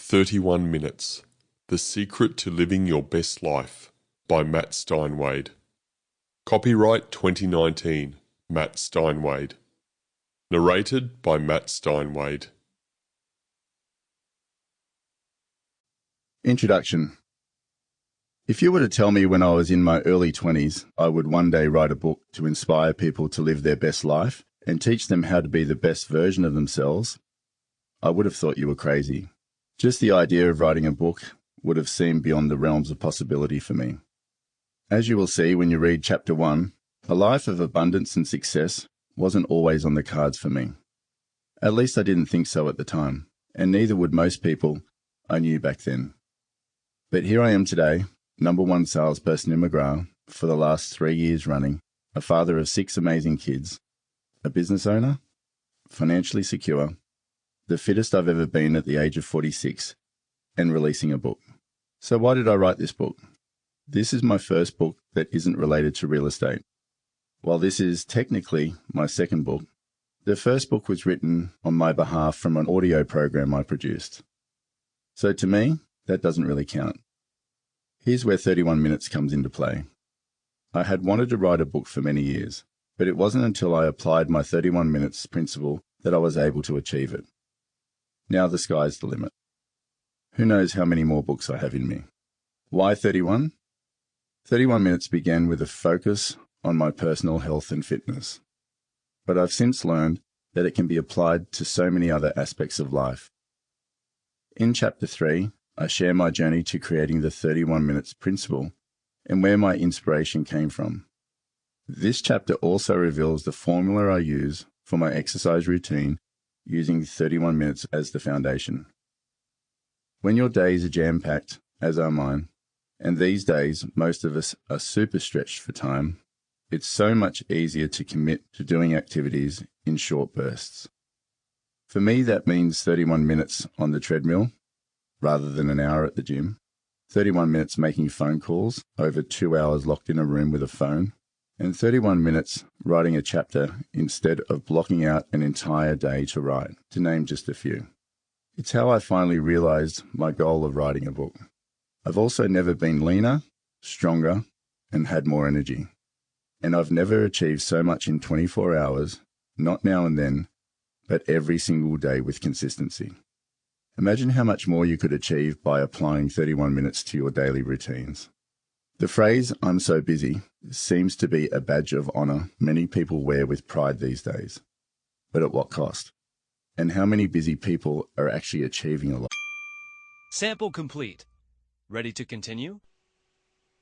31 Minutes, The Secret to Living Your Best Life by Matt Steinwede. Copyright 2019, Matt Steinwede. Narrated by Matt Steinwede. Introduction. If you were to tell me when I was in my early 20s I would one day write a book to inspire people to live their best life and teach them how to be the best version of themselves, I would have thought you were crazy. Just the idea of writing a book would have seemed beyond the realms of possibility for me. As you will see when you read Chapter 1, a life of abundance and success wasn't always on the cards for me. At least I didn't think so at the time, and neither would most people I knew back then. But here I am today, #1 salesperson in McGrath for the last 3 years running, a father of 6 amazing kids, a business owner, financially secure, the fittest I've ever been at the age of 46, and releasing a book. So why did I write this book? This is my first book that isn't related to real estate. While this is technically my second book, the first book was written on my behalf from an audio program I produced. So to me, that doesn't really count. Here's where 31 minutes comes into play. I had wanted to write a book for many years, but it wasn't until I applied my 31 minutes principle that I was able to achieve it. Now the sky's the limit. Who knows how many more books I have in me. Why 31? 31 minutes began with a focus on my personal health and fitness. But I've since learned that it can be applied to so many other aspects of life. In Chapter 3, I share my journey to creating the 31 minutes principle and where my inspiration came from. This chapter also reveals the formula I use for my exercise routine using 31 minutes as the foundation. When your days are jam-packed, as are mine, and these days most of us are super stretched for time, it's so much easier to commit to doing activities in short bursts. For me, that means 31 minutes on the treadmill rather than an hour at the gym, 31 minutes making phone calls over 2 hours locked in a room with a phone, and 31 minutes writing a chapter instead of blocking out an entire day to write, to name just a few. It's how I finally realized my goal of writing a book. I've also never been leaner, stronger, and had more energy. And I've never achieved so much in 24 hours, not now and then, but every single day with consistency. Imagine how much more you could achieve by applying 31 minutes to your daily routines. The phrase, "I'm so busy," seems to be a badge of honor many people wear with pride these days. But at what cost? And how many busy people are actually achieving a lot? Sample complete. Ready to continue?